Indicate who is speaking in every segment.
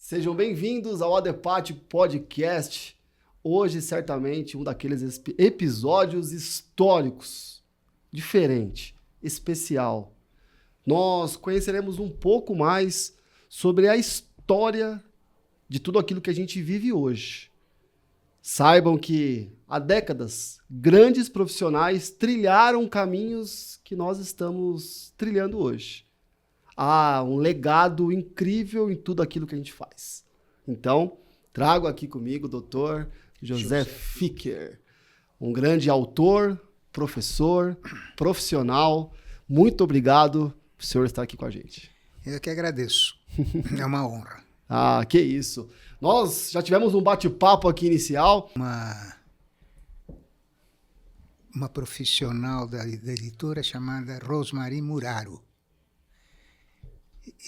Speaker 1: Sejam bem-vindos ao Adepate Podcast. Hoje, certamente, um daqueles episódios históricos, diferente, especial. Nós conheceremos um pouco mais sobre a história de tudo aquilo que a gente vive hoje. Saibam que, há décadas, grandes profissionais trilharam caminhos que nós estamos trilhando hoje. Há um legado incrível em tudo aquilo que a gente faz. Então, trago aqui comigo o Dr. José Ficker, um grande autor, professor, profissional. Muito obrigado por o senhor estar aqui com a gente.
Speaker 2: Eu que agradeço. É uma honra.
Speaker 1: Ah, que isso. Nós já tivemos um bate-papo aqui inicial.
Speaker 2: Uma profissional da editora chamada Rosmarie Muraro.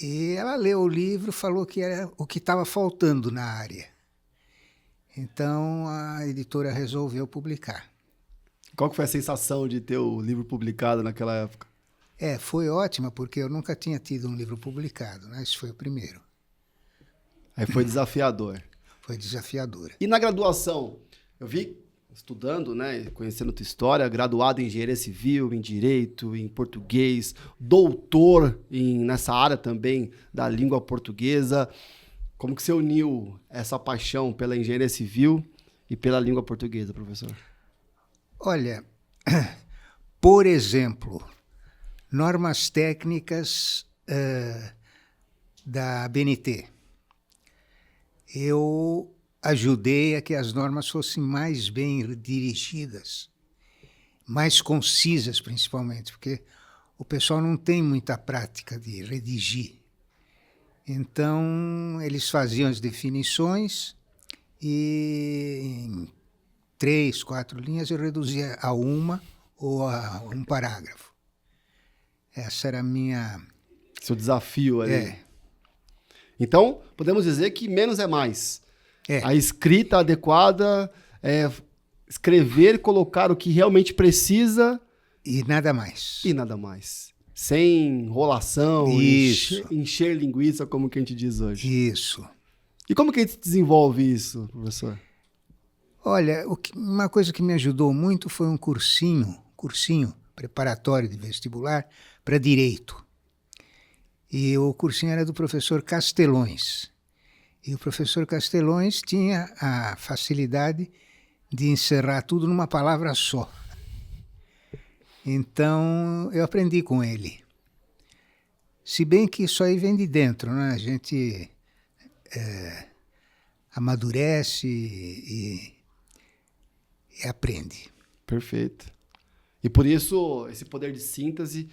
Speaker 2: E ela leu o livro e falou que era o que estava faltando na área. Então, a editora resolveu publicar.
Speaker 1: Qual que foi a sensação de ter o livro publicado naquela época?
Speaker 2: Foi ótima, porque eu nunca tinha tido um livro publicado, né? Esse foi o primeiro.
Speaker 1: Aí foi desafiador.
Speaker 2: Foi desafiador.
Speaker 1: E na graduação, eu vi, estudando, né, conhecendo tua história, graduado em Engenharia Civil, em Direito, em Português, doutor nessa área também da língua portuguesa. Como que você uniu essa paixão pela Engenharia Civil e pela língua portuguesa, professor?
Speaker 2: Olha, por exemplo, normas técnicas da ABNT. Eu ajudei a que as normas fossem mais bem dirigidas, mais concisas principalmente, porque o pessoal não tem muita prática de redigir. Então, eles faziam as definições e em 3, 4 linhas eu reduzia a uma ou a um parágrafo. Essa era a minha...
Speaker 1: Seu desafio ali. Então, podemos dizer que menos é mais. A escrita adequada é escrever e colocar o que realmente precisa.
Speaker 2: E nada mais.
Speaker 1: E nada mais. Sem enrolação, encher linguiça, como que a gente diz hoje.
Speaker 2: Isso.
Speaker 1: E como que a gente desenvolve isso, professor?
Speaker 2: Olha, uma coisa que me ajudou muito foi um cursinho preparatório de vestibular para Direito. E o cursinho era do professor Castelões. E o professor Castelões tinha a facilidade de encerrar tudo numa palavra só. Então, eu aprendi com ele. Se bem que isso aí vem de dentro, né? A gente amadurece e aprende.
Speaker 1: Perfeito. E por isso, esse poder de síntese.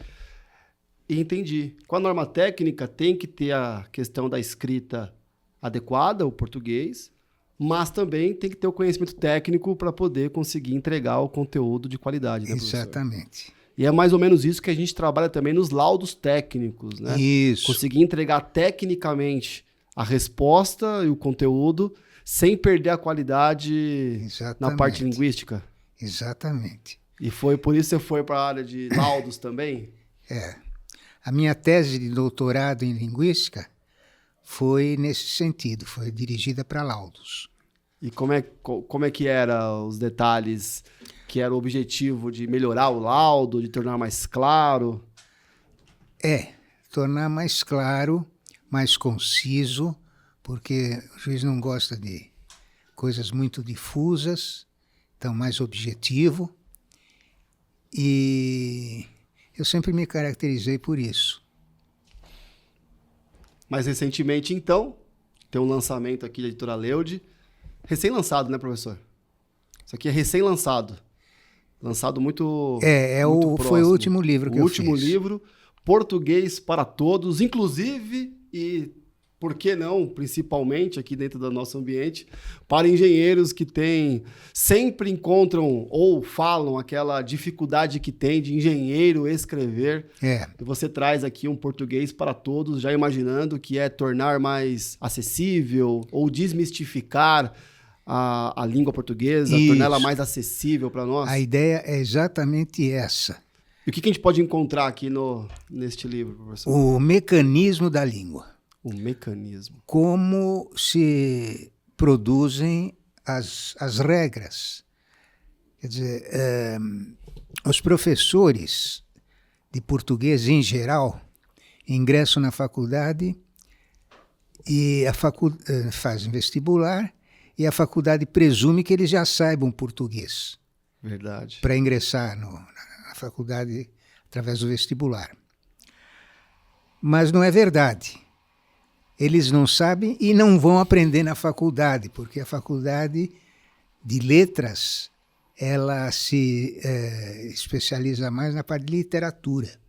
Speaker 1: E entendi. Com a norma técnica, tem que ter a questão da escrita adequada, o português, mas também tem que ter o conhecimento técnico para poder conseguir entregar o conteúdo de qualidade, né, professor?
Speaker 2: Exatamente.
Speaker 1: E é mais ou menos isso que a gente trabalha também nos laudos técnicos, né?
Speaker 2: Isso.
Speaker 1: Conseguir entregar tecnicamente a resposta e o conteúdo sem perder a qualidade na parte linguística.
Speaker 2: Exatamente.
Speaker 1: E foi por isso que você foi para a área de laudos também?
Speaker 2: A minha tese de doutorado em linguística foi nesse sentido, foi dirigida para laudos.
Speaker 1: E como é que eram os detalhes, que era o objetivo de melhorar o laudo, de tornar mais claro?
Speaker 2: Tornar mais claro, mais conciso, porque o juiz não gosta de coisas muito difusas, então mais objetivo. E eu sempre me caracterizei por isso.
Speaker 1: Mais recentemente, então, tem um lançamento aqui da editora Leude. Recém-lançado, né, professor? Isso aqui é recém-lançado. Lançado muito próximo.
Speaker 2: Foi o último livro que eu fiz.
Speaker 1: O último livro, Português para Todos, inclusive, e por que não, principalmente aqui dentro do nosso ambiente, para engenheiros que sempre encontram ou falam aquela dificuldade que tem de engenheiro escrever. E você traz aqui um português para todos, já imaginando que é tornar mais acessível ou desmistificar a língua portuguesa, torná-la mais acessível para nós.
Speaker 2: A ideia é exatamente essa.
Speaker 1: E o que a gente pode encontrar aqui neste livro, professor?
Speaker 2: O mecanismo da língua.
Speaker 1: O mecanismo.
Speaker 2: Como se produzem as regras. Quer dizer, os professores de português, em geral, ingressam na faculdade e fazem vestibular e a faculdade presume que eles já saibam português.
Speaker 1: Verdade.
Speaker 2: Para ingressar na faculdade através do vestibular. Mas não é verdade. Eles não sabem e não vão aprender na faculdade, porque a faculdade de letras ela se especializa mais na parte de literatura.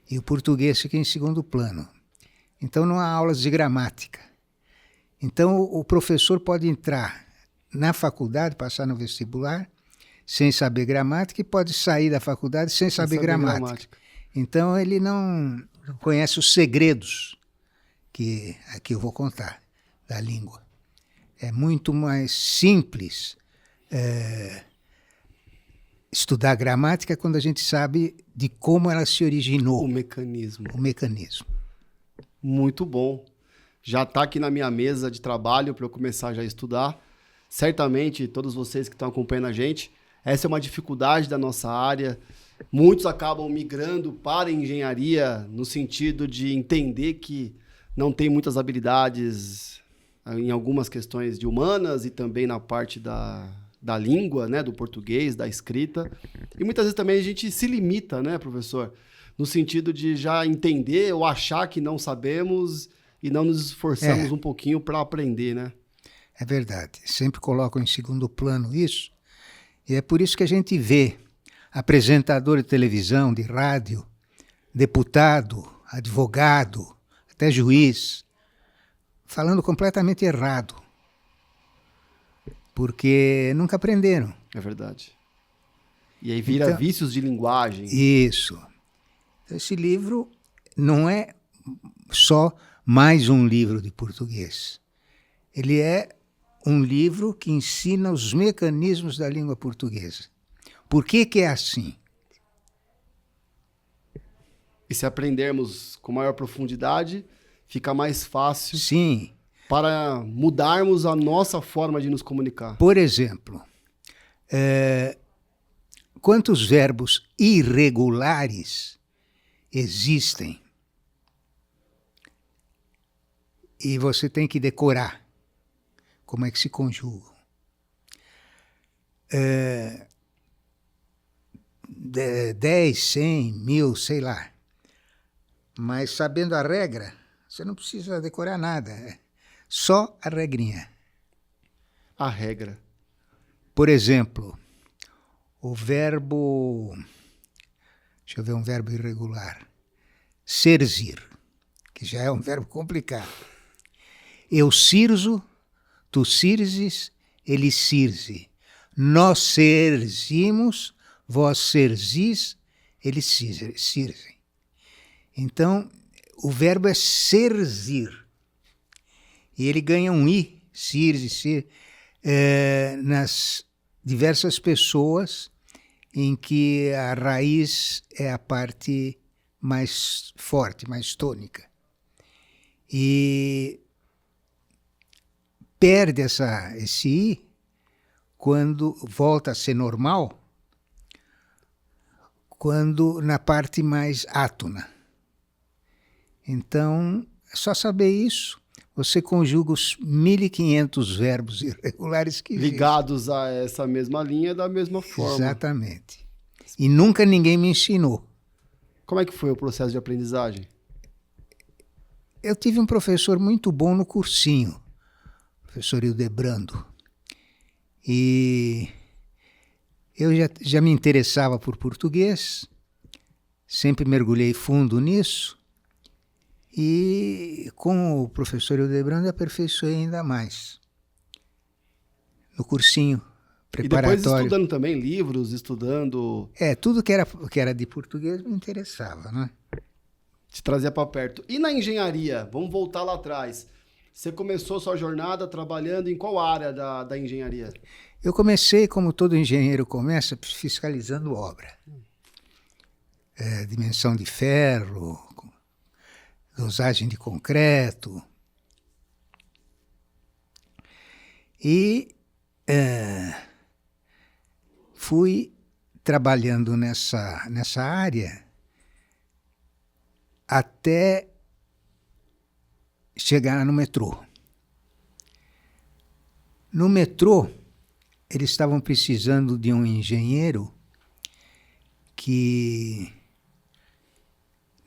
Speaker 2: E o português fica em segundo plano. Então não há aulas de gramática. Então o professor pode entrar na faculdade, passar no vestibular, sem saber gramática, e pode sair da faculdade sem saber gramática. Então ele não conhece os segredos que aqui eu vou contar da língua. É muito mais simples estudar gramática quando a gente sabe de como ela se originou.
Speaker 1: O mecanismo.
Speaker 2: O mecanismo.
Speaker 1: Muito bom. Já está aqui na minha mesa de trabalho para eu começar já a estudar. Certamente, todos vocês que estão acompanhando a gente, essa é uma dificuldade da nossa área. Muitos acabam migrando para a engenharia no sentido de entender que não tem muitas habilidades em algumas questões de humanas e também na parte da língua, né, do português, da escrita. E muitas vezes também a gente se limita, né, professor? No sentido de já entender ou achar que não sabemos e não nos esforçamos um pouquinho para aprender, né?
Speaker 2: É verdade. Sempre colocam em segundo plano isso. E é por isso que a gente vê apresentador de televisão, de rádio, deputado, advogado, até juiz, falando completamente errado. Porque nunca aprenderam.
Speaker 1: É verdade. E aí vira vícios de linguagem.
Speaker 2: Isso. Esse livro não é só mais um livro de português. Ele é um livro que ensina os mecanismos da língua portuguesa. Por que é assim?
Speaker 1: E se aprendermos com maior profundidade, fica mais fácil.
Speaker 2: Sim.
Speaker 1: Para mudarmos a nossa forma de nos comunicar.
Speaker 2: Por exemplo, quantos verbos irregulares existem? E você tem que decorar como é que se conjugam. 10, 100, 1000, sei lá. Mas sabendo a regra, você não precisa decorar nada. Só a regrinha.
Speaker 1: A regra.
Speaker 2: Por exemplo, o verbo... Deixa eu ver um verbo irregular. Serzir, que já é um verbo complicado. Eu cirzo, tu cirzes, ele cirze. Nós serzimos, vós serzis, eles cirzem. Então, o verbo é serzir. E ele ganha um i, cirze, nas diversas pessoas em que a raiz é a parte mais forte, mais tônica. E perde esse i quando volta a ser normal, quando na parte mais átona. Então, é só saber isso. Você conjuga os 1.500 verbos irregulares que
Speaker 1: ligados a essa mesma linha da mesma forma.
Speaker 2: Exatamente. E nunca ninguém me ensinou.
Speaker 1: Como é que foi o processo de aprendizagem?
Speaker 2: Eu tive um professor muito bom no cursinho, o professor Hildebrando. E eu já me interessava por português, sempre mergulhei fundo nisso. E com o professor Hildebrando aperfeiçoei ainda mais. No cursinho preparatório.
Speaker 1: E depois estudando também livros, estudando...
Speaker 2: Tudo que era de português me interessava, né?
Speaker 1: Te trazia para perto. E na engenharia? Vamos voltar lá atrás. Você começou sua jornada trabalhando em qual área da engenharia?
Speaker 2: Eu comecei, como todo engenheiro começa, fiscalizando obra. Dimensão de ferro... dosagem de concreto. E fui trabalhando nessa área até chegar no metrô. No metrô, eles estavam precisando de um engenheiro que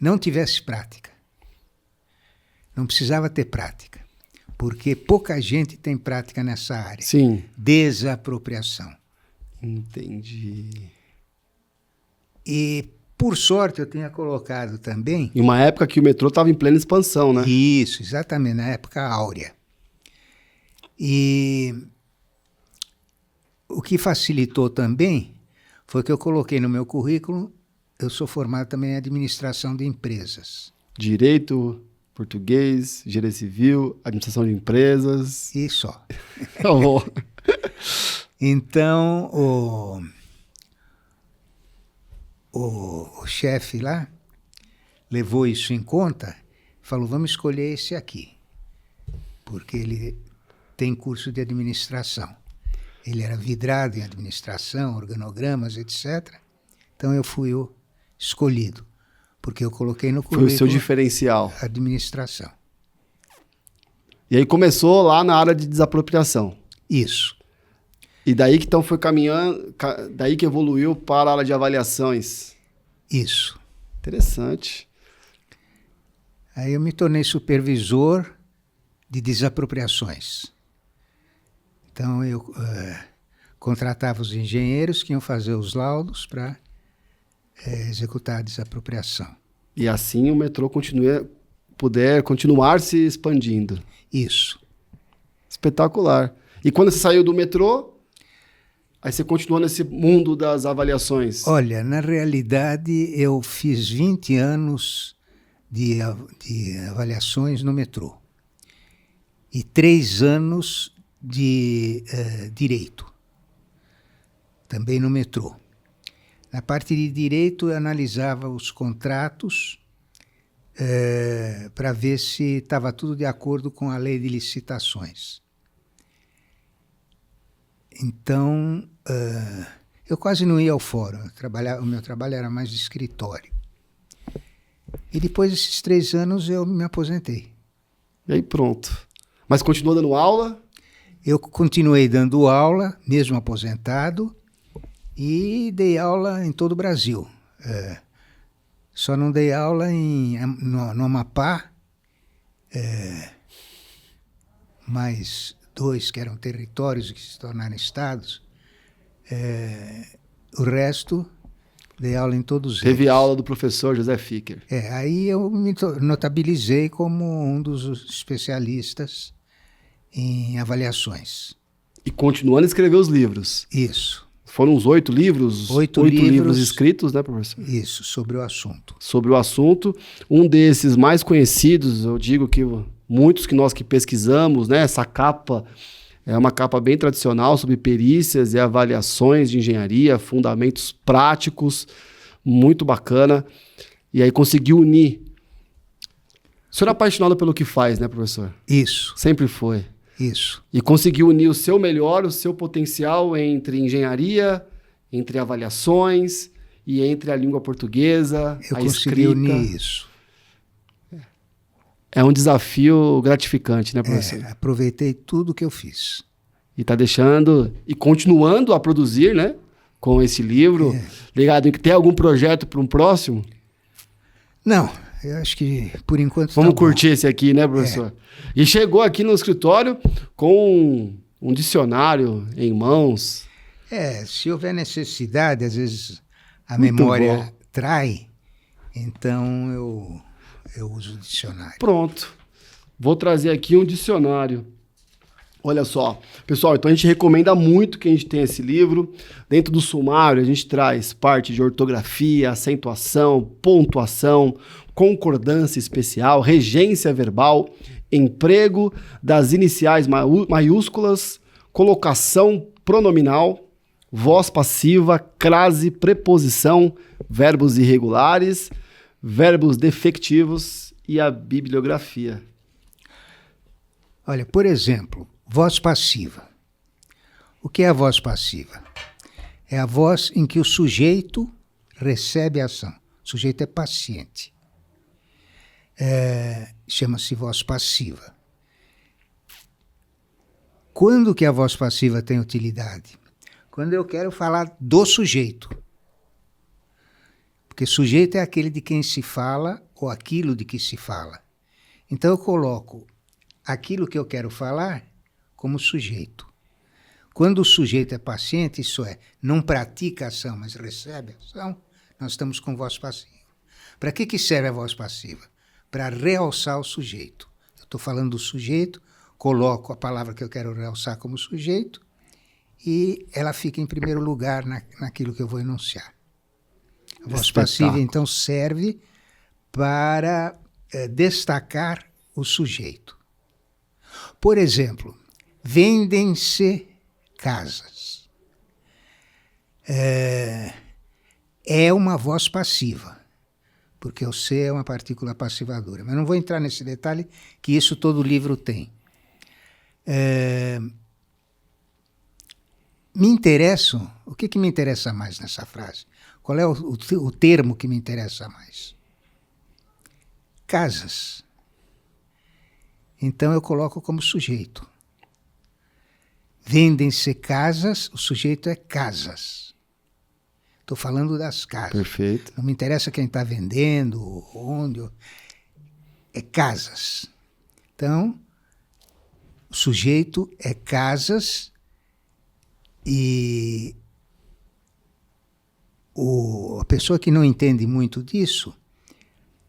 Speaker 2: não tivesse prática. Não precisava ter prática, porque pouca gente tem prática nessa área.
Speaker 1: Sim.
Speaker 2: Desapropriação.
Speaker 1: Entendi.
Speaker 2: E, por sorte, eu tinha colocado também...
Speaker 1: Em uma época que o metrô estava em plena expansão, né?
Speaker 2: Isso, exatamente, na época áurea. E o que facilitou também foi que eu coloquei no meu currículo, eu sou formado também em administração de empresas.
Speaker 1: Direito, português, engenharia civil, administração de empresas.
Speaker 2: E só.
Speaker 1: Tá bom.
Speaker 2: Então, o chefe lá levou isso em conta, falou, vamos escolher esse aqui, porque ele tem curso de administração. Ele era vidrado em administração, organogramas, etc. Então eu fui o escolhido, porque eu coloquei no currículo...
Speaker 1: Foi o seu diferencial.
Speaker 2: Administração.
Speaker 1: E aí começou lá na área de desapropriação.
Speaker 2: Isso.
Speaker 1: E daí que então foi caminhando, daí que evoluiu para a área de avaliações.
Speaker 2: Isso.
Speaker 1: Interessante.
Speaker 2: Aí eu me tornei supervisor de desapropriações. Então eu contratava os engenheiros que iam fazer os laudos para executar a desapropriação.
Speaker 1: E assim o metrô puder continuar se expandindo.
Speaker 2: Isso.
Speaker 1: Espetacular. E quando você saiu do metrô, aí você continuou nesse mundo das avaliações?
Speaker 2: Olha, na realidade eu fiz 20 anos de avaliações no metrô. E 3 anos de direito, também no metrô. Na parte de direito, eu analisava os contratos para ver se estava tudo de acordo com a lei de licitações. Então, eu quase não ia ao fórum, o meu trabalho era mais de escritório. E depois desses 3 anos eu me aposentei.
Speaker 1: E aí pronto. Mas continuou dando aula?
Speaker 2: Eu continuei dando aula, mesmo aposentado, e dei aula em todo o Brasil. Só não dei aula no Amapá, mais 2 que eram territórios que se tornaram estados. O resto, dei aula em todos eles.
Speaker 1: Teve aula do professor José Ficker.
Speaker 2: Aí eu me notabilizei como um dos especialistas em avaliações.
Speaker 1: E continuando a escrever os livros.
Speaker 2: Isso.
Speaker 1: Foram uns 8 livros?
Speaker 2: 8
Speaker 1: livros escritos, né, professor?
Speaker 2: Isso, sobre o assunto.
Speaker 1: Sobre o assunto. Um desses mais conhecidos, eu digo que muitos que nós que pesquisamos, né, essa capa é uma capa bem tradicional sobre perícias e avaliações de engenharia, fundamentos práticos, muito bacana. E aí conseguiu unir. O senhor é apaixonado pelo que faz, né, professor?
Speaker 2: Isso.
Speaker 1: Sempre foi.
Speaker 2: Isso.
Speaker 1: E conseguiu unir o seu melhor, o seu potencial entre engenharia, entre avaliações e entre a língua portuguesa,
Speaker 2: Eu
Speaker 1: a
Speaker 2: consegui
Speaker 1: escrita.
Speaker 2: unir isso.
Speaker 1: É um desafio gratificante, né, professor?
Speaker 2: Aproveitei tudo que eu fiz.
Speaker 1: E está deixando e continuando a produzir, né, com esse livro. Ligado em que tem algum projeto para um próximo?
Speaker 2: Não, eu acho que por enquanto
Speaker 1: Vamos
Speaker 2: tá
Speaker 1: curtir
Speaker 2: bom.
Speaker 1: esse aqui, né, professor? E chegou aqui no escritório com um dicionário em mãos.
Speaker 2: Se houver necessidade, às vezes a
Speaker 1: Muito
Speaker 2: memória
Speaker 1: bom.
Speaker 2: trai, então eu uso o dicionário.
Speaker 1: Pronto. Vou trazer aqui um dicionário. Olha só. Pessoal, então a gente recomenda muito que a gente tenha esse livro. Dentro do sumário, a gente traz parte de ortografia, acentuação, pontuação, concordância especial, regência verbal, emprego das iniciais maiúsculas, colocação pronominal, voz passiva, crase, preposição, verbos irregulares, verbos defectivos e a bibliografia.
Speaker 2: Olha, por exemplo, voz passiva. O que é a voz passiva? É a voz em que o sujeito recebe a ação. O sujeito é paciente. Chama-se voz passiva. Quando que a voz passiva tem utilidade? Quando eu quero falar do sujeito. Porque sujeito é aquele de quem se fala ou aquilo de que se fala. Então eu coloco aquilo que eu quero falar como sujeito. Quando o sujeito é paciente, isso é, não pratica a ação, mas recebe a ação, nós estamos com voz passiva. Para que serve a voz passiva? Para realçar o sujeito. Eu estou falando do sujeito, coloco a palavra que eu quero realçar como sujeito e ela fica em primeiro lugar naquilo que eu vou enunciar. A voz passiva, então, serve para destacar o sujeito. Por exemplo, vendem-se casas. É uma voz passiva, porque o se é uma partícula passivadora. Mas não vou entrar nesse detalhe, que isso todo livro tem. Me interessam... O que me interessa mais nessa frase? Qual é o termo que me interessa mais? Casas. Então eu coloco como sujeito. Vendem-se casas, o sujeito é casas. Estou falando das casas.
Speaker 1: Perfeito.
Speaker 2: Não me interessa quem está vendendo, onde. É casas. Então, o sujeito é casas e a pessoa que não entende muito disso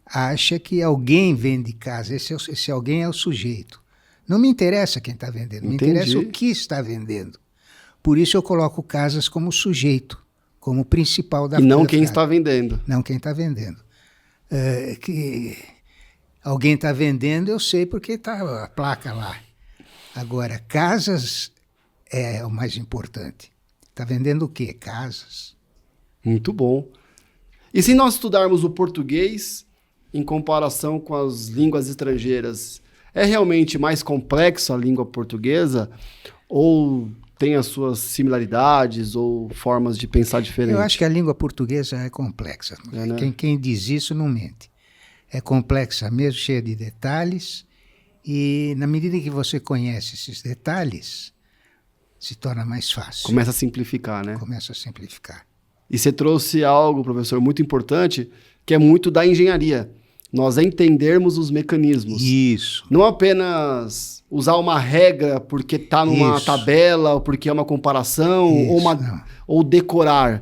Speaker 2: acha que alguém vende casa. Esse alguém é o sujeito. Não me interessa quem está vendendo, me interessa o que está vendendo. Por isso eu coloco casas como sujeito, como principal da frase.
Speaker 1: E não quem está vendendo.
Speaker 2: Não quem está vendendo. Que alguém está vendendo, eu sei porque está a placa lá. Agora, casas é o mais importante. Está vendendo o quê? Casas.
Speaker 1: Muito bom. E se nós estudarmos o português em comparação com as línguas estrangeiras, é realmente mais complexo a língua portuguesa ou tem as suas similaridades ou formas de pensar diferentes?
Speaker 2: Eu acho que a língua portuguesa é complexa.
Speaker 1: Né?
Speaker 2: Quem diz isso não mente. É complexa mesmo, cheia de detalhes, e na medida que você conhece esses detalhes, se torna mais fácil.
Speaker 1: Começa a simplificar, né?
Speaker 2: Começa a simplificar.
Speaker 1: E você trouxe algo, professor, muito importante, que é muito da engenharia. Nós entendermos os mecanismos.
Speaker 2: Isso.
Speaker 1: Não apenas usar uma regra porque está numa tabela, ou porque é uma comparação, ou decorar.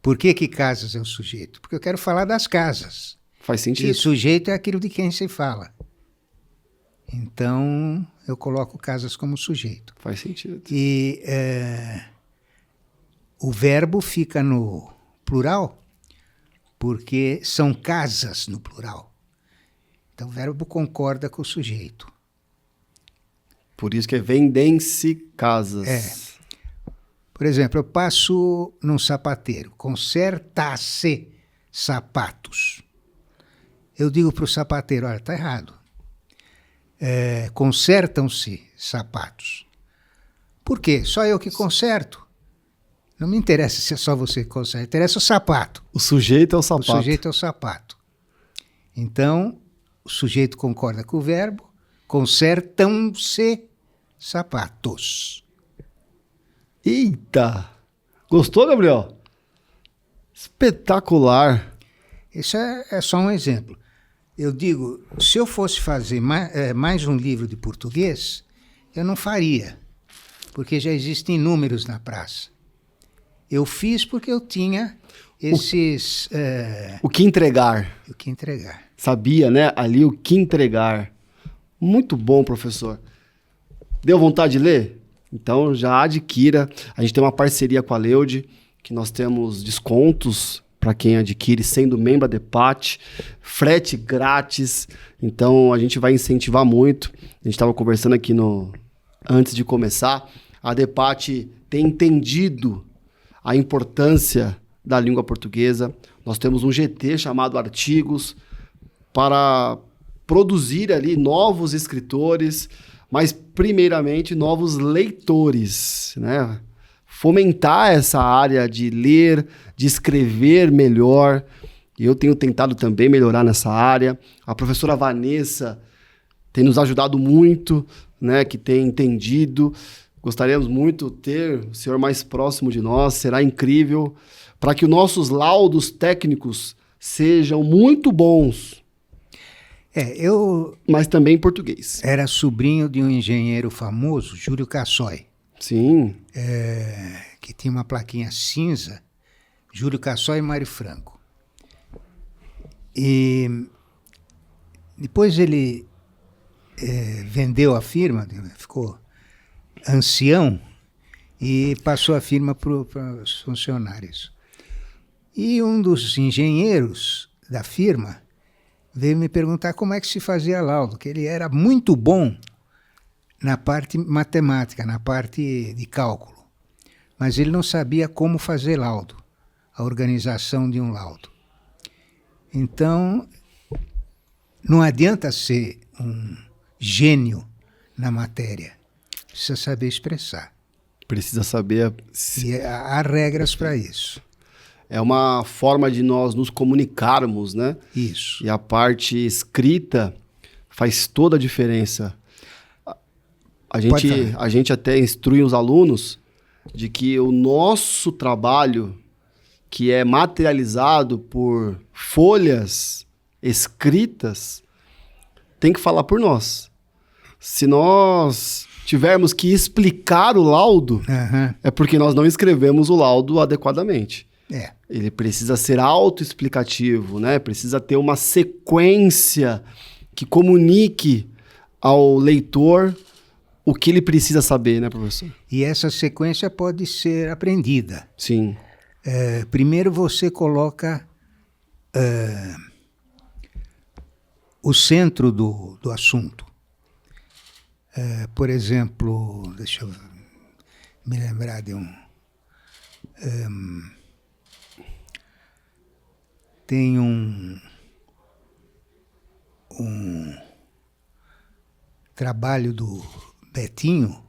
Speaker 2: Por que casas é o sujeito? Porque eu quero falar das casas.
Speaker 1: Faz sentido.
Speaker 2: E sujeito é aquilo de quem se fala. Então, eu coloco casas como sujeito.
Speaker 1: Faz sentido.
Speaker 2: E o verbo fica no plural, porque são casas no plural. Então, o verbo concorda com o sujeito.
Speaker 1: Por isso que é vendem-se casas.
Speaker 2: Por exemplo, eu passo num sapateiro, conserta-se sapatos. Eu digo para o sapateiro, olha, está errado. Consertam-se sapatos. Por quê? Só eu que conserto. Não me interessa se é só você que conserta, interessa o sapato.
Speaker 1: O sujeito é o sapato.
Speaker 2: O sujeito é o sapato. Então, o sujeito concorda com o verbo, consertam-se sapatos.
Speaker 1: Eita! Gostou, Gabriel? Espetacular!
Speaker 2: Isso é só um exemplo. Eu digo, se eu fosse fazer mais um livro de português, eu não faria, porque já existem números na praça. Eu fiz porque eu tinha esses...
Speaker 1: O que entregar.
Speaker 2: O que entregar.
Speaker 1: Sabia, né? Ali o que entregar. Muito bom, professor. Deu vontade de ler? Então já adquira. A gente tem uma parceria com a Leude, que nós temos descontos para quem adquire sendo membro da DEPAT, frete grátis. Então a gente vai incentivar muito. A gente estava conversando aqui antes de começar. A DEPAT tem entendido a importância da língua portuguesa. Nós temos um GT chamado Artigos para produzir ali novos escritores, mas primeiramente novos leitores, né? Fomentar essa área de ler, de escrever melhor. E eu tenho tentado também melhorar nessa área. A professora Vanessa tem nos ajudado muito, né? Que tem entendido. Gostaríamos muito de ter o senhor mais próximo de nós. Será incrível para que os nossos laudos técnicos sejam muito bons. Mas também em português.
Speaker 2: Era sobrinho de um engenheiro famoso, Júlio Cassoi.
Speaker 1: Sim.
Speaker 2: Que tinha uma plaquinha cinza, Júlio Cassoi e Mário Franco. E depois ele vendeu a firma, ficou ancião e passou a firma para os funcionários. E um dos engenheiros da firma veio me perguntar como é que se fazia laudo, que ele era muito bom na parte matemática, na parte de cálculo, mas ele não sabia como fazer laudo, a organização de um laudo. Então, não adianta ser um gênio na matéria, precisa saber expressar.
Speaker 1: Precisa saber...
Speaker 2: E há regras para isso.
Speaker 1: É uma forma de nós nos comunicarmos, né?
Speaker 2: Isso.
Speaker 1: E a parte escrita faz toda a diferença. A gente até instrui os alunos de que o nosso trabalho, que é materializado por folhas escritas, tem que falar por nós. Se nós tivermos que explicar o laudo, é porque nós não escrevemos o laudo adequadamente. Ele precisa ser autoexplicativo, né? Precisa ter uma sequência que comunique ao leitor o que ele precisa saber, né, professor?
Speaker 2: E essa sequência pode ser aprendida.
Speaker 1: Sim.
Speaker 2: Primeiro você coloca o centro do assunto. Por exemplo, deixa eu me lembrar de tem um trabalho do Betinho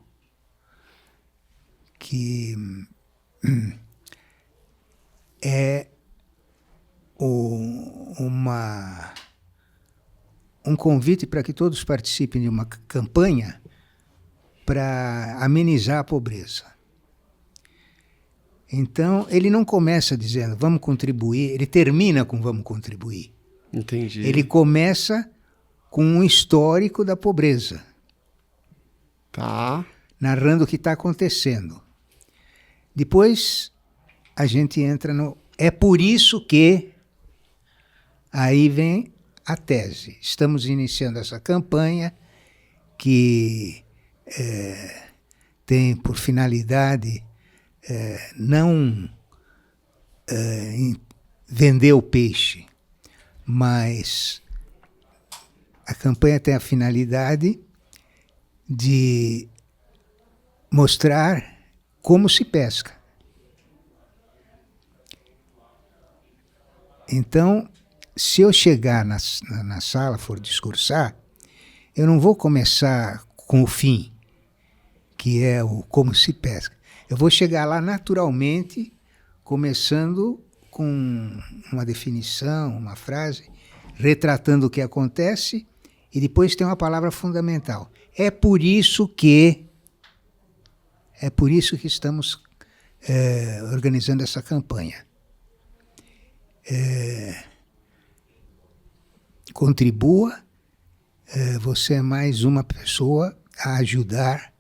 Speaker 2: que é um convite para que todos participem de uma campanha para amenizar a pobreza. Então, ele não começa dizendo vamos contribuir, ele termina com vamos contribuir.
Speaker 1: Entendi.
Speaker 2: Ele começa com um histórico da pobreza.
Speaker 1: Tá.
Speaker 2: Narrando o que está acontecendo. Depois, a gente entra no... É por isso que... Aí vem a tese. Estamos iniciando essa campanha que tem por finalidade não vender o peixe, mas a campanha tem a finalidade de mostrar como se pesca. Então, se eu chegar na sala, for discursar, eu não vou começar com o fim, que é o como se pesca. Eu vou chegar lá naturalmente, começando com uma definição, uma frase, retratando o que acontece, e depois tem uma palavra fundamental. É por isso que estamos organizando essa campanha. Contribua, você é mais uma pessoa a ajudar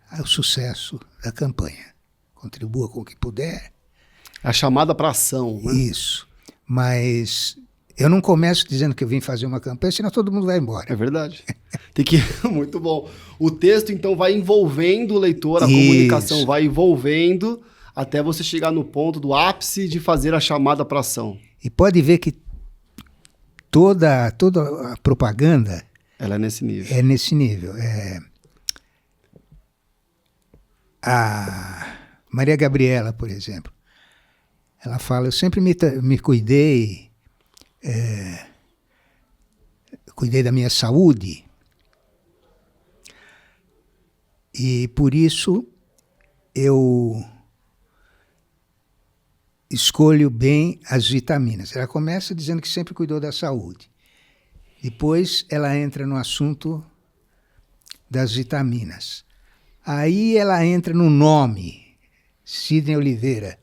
Speaker 2: ao sucesso da campanha. Contribua com o que puder.
Speaker 1: A chamada para ação, né?
Speaker 2: Isso. Mas eu não começo dizendo que eu vim fazer uma campanha, senão todo mundo vai embora.
Speaker 1: É verdade. Tem que... Muito bom. O texto, então, vai envolvendo o leitor, a comunicação vai envolvendo até você chegar no ponto do ápice de fazer a chamada para ação.
Speaker 2: E pode ver que toda a propaganda...
Speaker 1: Ela é nesse nível.
Speaker 2: É nesse nível. A Maria Gabriela, por exemplo, ela fala, eu sempre me cuidei cuidei da minha saúde. E por isso eu escolho bem as vitaminas. Ela começa dizendo que sempre cuidou da saúde. Depois ela entra no assunto das vitaminas. Aí ela entra no nome, Sidney Oliveira.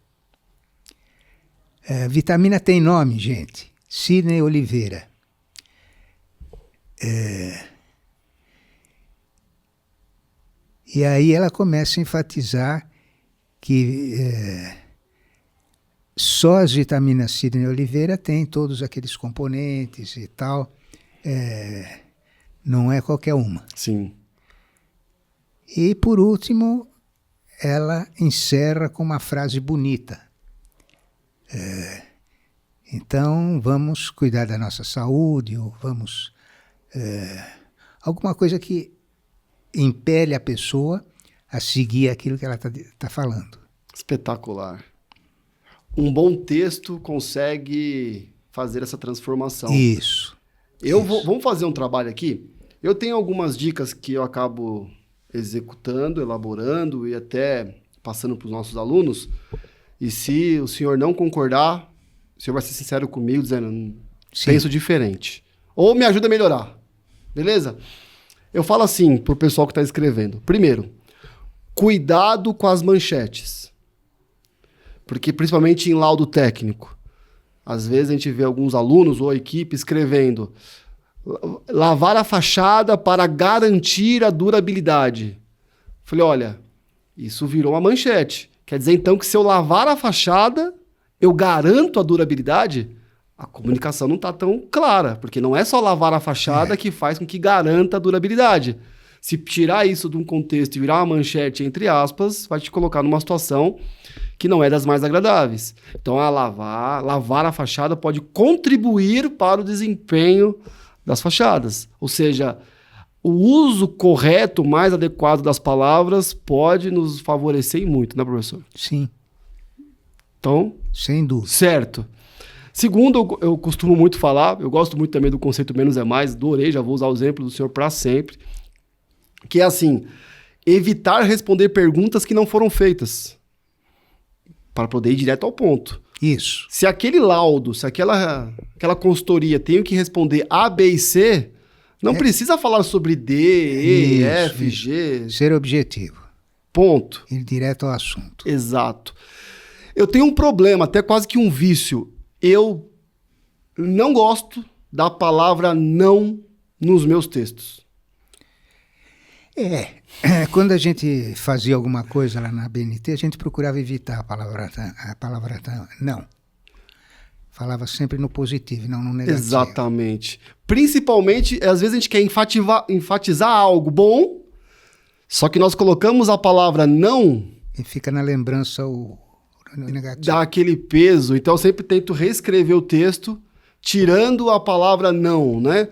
Speaker 2: Vitamina tem nome, gente. Sidney Oliveira. E aí ela começa a enfatizar que só as vitaminas Sidney Oliveira têm todos aqueles componentes e tal. Não é qualquer uma.
Speaker 1: Sim.
Speaker 2: E, por último, ela encerra com uma frase bonita. Então, vamos cuidar da nossa saúde, ou vamos... alguma coisa que impele a pessoa a seguir aquilo que ela está falando.
Speaker 1: Espetacular. Um bom texto consegue fazer essa transformação.
Speaker 2: Isso.
Speaker 1: Vamos fazer um trabalho aqui. Eu tenho algumas dicas que eu acabo executando, elaborando e até passando para os nossos alunos. E se o senhor não concordar, o senhor vai ser sincero comigo, dizendo, penso diferente. Ou me ajuda a melhorar. Beleza? Eu falo assim para o pessoal que está escrevendo. Primeiro, cuidado com as manchetes. Porque principalmente em laudo técnico, às vezes a gente vê alguns alunos ou a equipe escrevendo lavar a fachada para garantir a durabilidade. Falei, olha, isso virou uma manchete. Quer dizer, então, que se eu lavar a fachada, eu garanto a durabilidade? A comunicação não está tão clara, porque não é só lavar a fachada que faz com que garanta a durabilidade. Se tirar isso de um contexto e virar uma manchete, entre aspas, vai te colocar numa situação que não é das mais agradáveis. Então, lavar a fachada pode contribuir para o desempenho das fachadas. Ou seja, o uso correto, mais adequado das palavras pode nos favorecer em muito, né, professor?
Speaker 2: Sim.
Speaker 1: Então,
Speaker 2: sem dúvida.
Speaker 1: Certo. Segundo, eu costumo muito falar, eu gosto muito também do conceito menos é mais, adorei, já vou usar o exemplo do senhor para sempre, que é assim, evitar responder perguntas que não foram feitas, para poder ir direto ao ponto.
Speaker 2: Isso.
Speaker 1: Se aquele laudo, se aquela consultoria tem que responder A, B e C, não precisa falar sobre D, E, F, G.
Speaker 2: Ser objetivo.
Speaker 1: Ponto.
Speaker 2: Ir direto ao assunto.
Speaker 1: Exato. Eu tenho um problema, até quase que um vício. Eu não gosto da palavra não nos meus textos.
Speaker 2: Quando a gente fazia alguma coisa lá na BNT, a gente procurava evitar a palavra não. Falava sempre no positivo, não no negativo.
Speaker 1: Exatamente. Principalmente, às vezes a gente quer enfatizar algo bom, só que nós colocamos a palavra não...
Speaker 2: E fica na lembrança o negativo.
Speaker 1: Dá aquele peso. Então, eu sempre tento reescrever o texto, tirando a palavra não, né?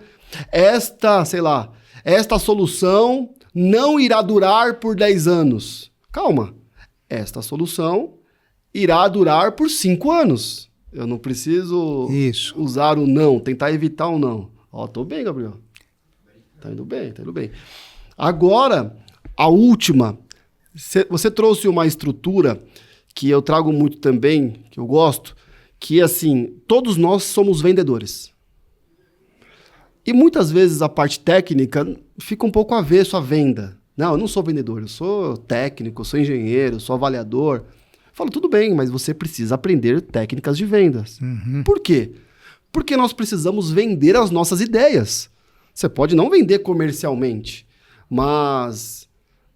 Speaker 1: Esta solução não irá durar por 10 anos. Calma. Esta solução irá durar por 5 anos. Eu não preciso usar o não, tentar evitar o não. Tô bem, Gabriel. Tá indo bem. Agora, a última. Você trouxe uma estrutura que eu trago muito também, que eu gosto, que assim, todos nós somos vendedores. E muitas vezes a parte técnica fica um pouco avesso à venda. Não, eu não sou vendedor, eu sou técnico, eu sou engenheiro, eu sou avaliador. Eu falo, tudo bem, mas você precisa aprender técnicas de vendas.
Speaker 2: Uhum.
Speaker 1: Por quê? Porque nós precisamos vender as nossas ideias. Você pode não vender comercialmente, mas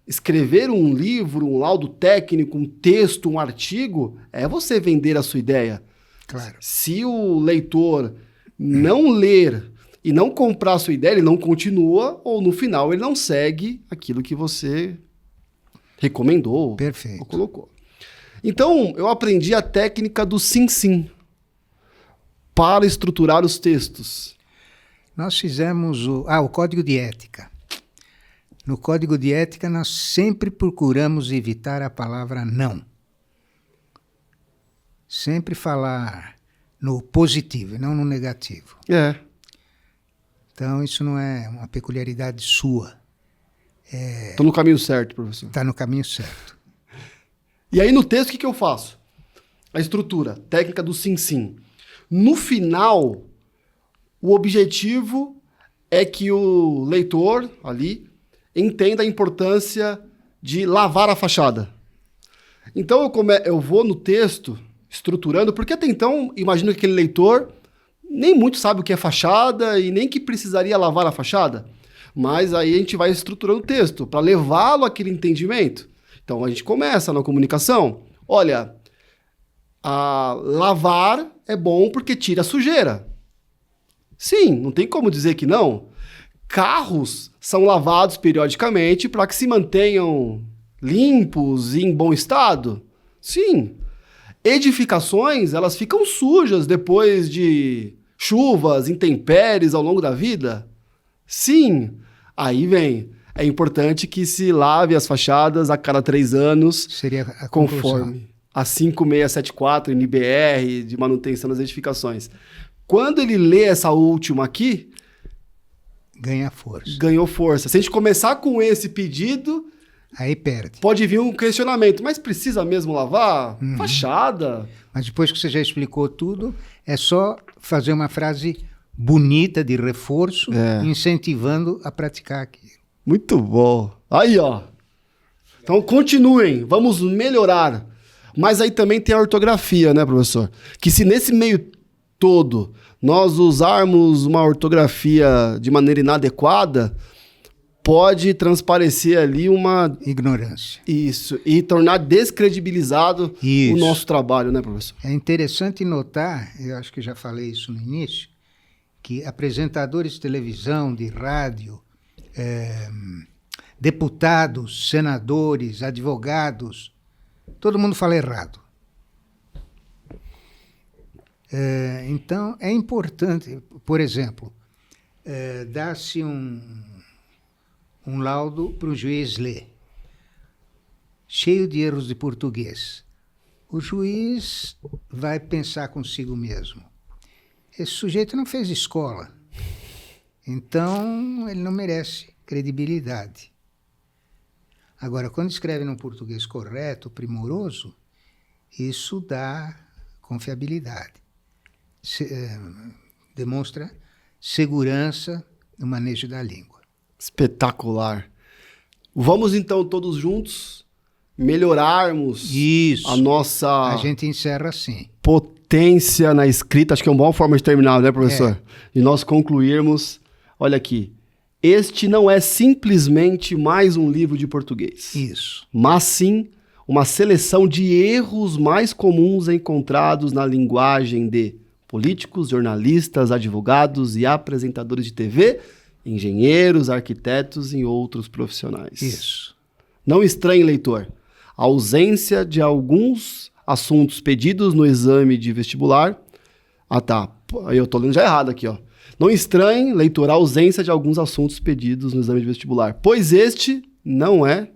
Speaker 1: escrever um livro, um laudo técnico, um texto, um artigo, é você vender a sua ideia.
Speaker 2: Claro.
Speaker 1: Se o leitor não ler e não comprar a sua ideia, ele não continua, ou no final ele não segue aquilo que você recomendou.
Speaker 2: Perfeito.
Speaker 1: Ou colocou. Então, eu aprendi a técnica do sim para estruturar os textos.
Speaker 2: Nós fizemos o código de ética. No código de ética, nós sempre procuramos evitar a palavra não. Sempre falar no positivo e não no negativo. Então, isso não é uma peculiaridade sua.
Speaker 1: Estou no caminho certo, professor.
Speaker 2: Está no caminho certo.
Speaker 1: E aí no texto, o que eu faço? A estrutura, técnica do sim-sim. No final, o objetivo é que o leitor ali entenda a importância de lavar a fachada. Então eu vou no texto estruturando, porque até então, imagino que aquele leitor nem muito sabe o que é fachada e nem que precisaria lavar a fachada. Mas aí a gente vai estruturando o texto para levá-lo àquele entendimento. Então a gente começa na comunicação. Olha, lavar é bom porque tira a sujeira. Sim, não tem como dizer que não. Carros são lavados periodicamente para que se mantenham limpos e em bom estado. Sim. Edificações, elas ficam sujas depois de chuvas, intempéries ao longo da vida. Sim. Aí vem. É importante que se lave as fachadas a cada 3 anos.
Speaker 2: Seria a
Speaker 1: conforme a 5674 NBR de manutenção das edificações. Quando ele lê essa última aqui,
Speaker 2: ganha força.
Speaker 1: Ganhou força. Se a gente começar com esse pedido,
Speaker 2: aí perde.
Speaker 1: Pode vir um questionamento, mas precisa mesmo lavar? Fachada?
Speaker 2: Mas depois que você já explicou tudo, é só fazer uma frase bonita de reforço, incentivando a praticar aquilo.
Speaker 1: Muito bom. Aí, ó. Então, continuem. Vamos melhorar. Mas aí também tem a ortografia, né, professor? Que se nesse meio todo nós usarmos uma ortografia de maneira inadequada, pode transparecer ali uma
Speaker 2: ignorância.
Speaker 1: Isso. E tornar descredibilizado o nosso trabalho, né, professor?
Speaker 2: É interessante notar, eu acho que já falei isso no início, que apresentadores de televisão, de rádio, deputados, senadores, advogados, todo mundo fala errado. Então, é importante, por exemplo, dar-se um laudo para o juiz ler, cheio de erros de português. O juiz vai pensar consigo mesmo. Esse sujeito não fez escola, então ele não merece credibilidade. Agora, quando escreve num português correto, primoroso, isso dá confiabilidade. Demonstra segurança no manejo da língua.
Speaker 1: Espetacular. Vamos então todos juntos melhorarmos a nossa...
Speaker 2: A gente encerra assim.
Speaker 1: Potência na escrita. Acho que é uma boa forma de terminar, né, professor? E nós concluirmos. Olha aqui. Este não é simplesmente mais um livro de português.
Speaker 2: Isso.
Speaker 1: Mas sim uma seleção de erros mais comuns encontrados na linguagem de políticos, jornalistas, advogados e apresentadores de TV, engenheiros, arquitetos e outros profissionais.
Speaker 2: Isso.
Speaker 1: Não estranhe, leitor, a ausência de alguns assuntos pedidos no exame de vestibular. Ah, tá. Eu tô lendo já errado aqui, ó. Não estranhe, leitor, a ausência de alguns assuntos pedidos no exame de vestibular, pois este não é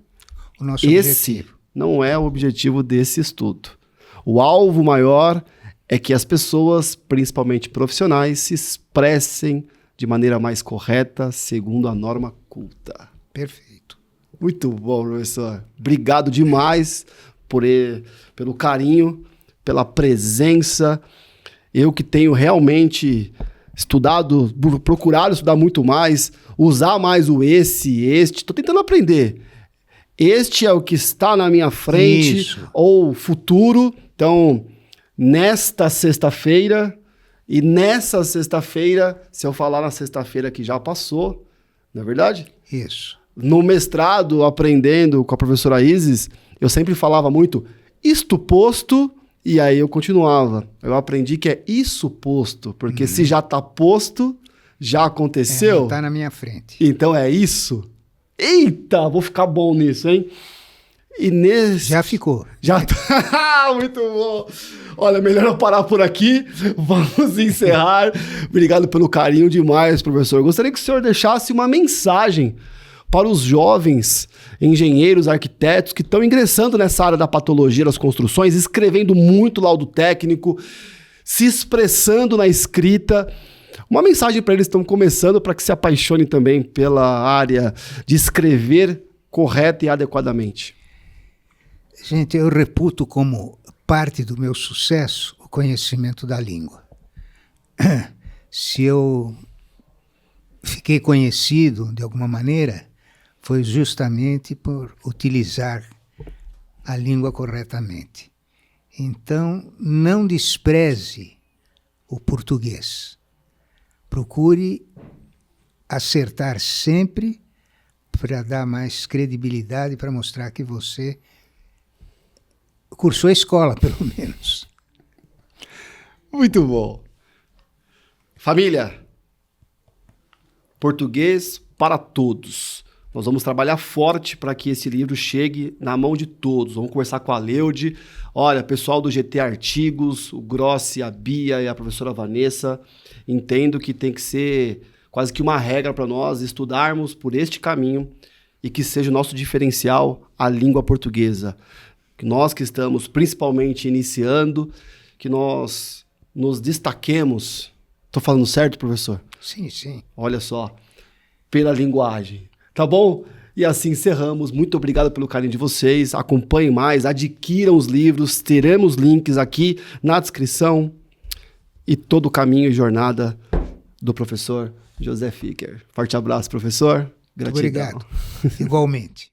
Speaker 2: o nosso objetivo.
Speaker 1: Não é o objetivo desse estudo. O alvo maior é que as pessoas, principalmente profissionais, se expressem de maneira mais correta, segundo a norma culta.
Speaker 2: Perfeito.
Speaker 1: Muito bom, professor. Obrigado demais pelo carinho, pela presença. Eu que tenho realmente estudado, procurado estudar muito mais, usar mais o este. Estou tentando aprender. Este é o que está na minha frente, ou futuro. Então, nesta sexta-feira, e nessa sexta-feira, se eu falar na sexta-feira que já passou, não é verdade?
Speaker 2: Isso.
Speaker 1: No mestrado, aprendendo com a professora Isis, eu sempre falava muito, isto posto, e aí eu continuava. Eu aprendi que é isso posto, porque se já está posto, já aconteceu.
Speaker 2: Já está na minha frente.
Speaker 1: Então é isso. Eita, vou ficar bom nisso, hein? E nesse...
Speaker 2: Já ficou.
Speaker 1: Já tá. Muito bom. Olha, melhor eu parar por aqui. Vamos encerrar. Obrigado pelo carinho demais, professor. Eu gostaria que o senhor deixasse uma mensagem para os jovens engenheiros, arquitetos que estão ingressando nessa área da patologia das construções, escrevendo muito laudo técnico, se expressando na escrita Uma mensagem para eles que estão começando para que se apaixonem também pela área de escrever correta e adequadamente.
Speaker 2: Gente, eu reputo como parte do meu sucesso o conhecimento da língua. Se eu fiquei conhecido de alguma maneira, foi justamente por utilizar a língua corretamente. Então, não despreze o português. Procure acertar sempre para dar mais credibilidade, para mostrar que você cursou a escola, pelo menos.
Speaker 1: Muito bom. Família, português para todos. Nós vamos trabalhar forte para que esse livro chegue na mão de todos. Vamos conversar com a Leude. Olha, pessoal do GT Artigos, o Grossi, a Bia e a professora Vanessa, entendo que tem que ser quase que uma regra para nós estudarmos por este caminho e que seja o nosso diferencial a língua portuguesa. Que nós que estamos principalmente iniciando, que nós nos destaquemos. Estou falando certo, professor?
Speaker 2: Sim, sim.
Speaker 1: Olha só, pela linguagem. Tá bom? E assim encerramos. Muito obrigado pelo carinho de vocês. Acompanhem mais, adquiram os livros. Teremos links aqui na descrição. E todo o caminho e jornada do professor José Ficker. Forte abraço, professor. Gratidão.
Speaker 2: Obrigado. Igualmente.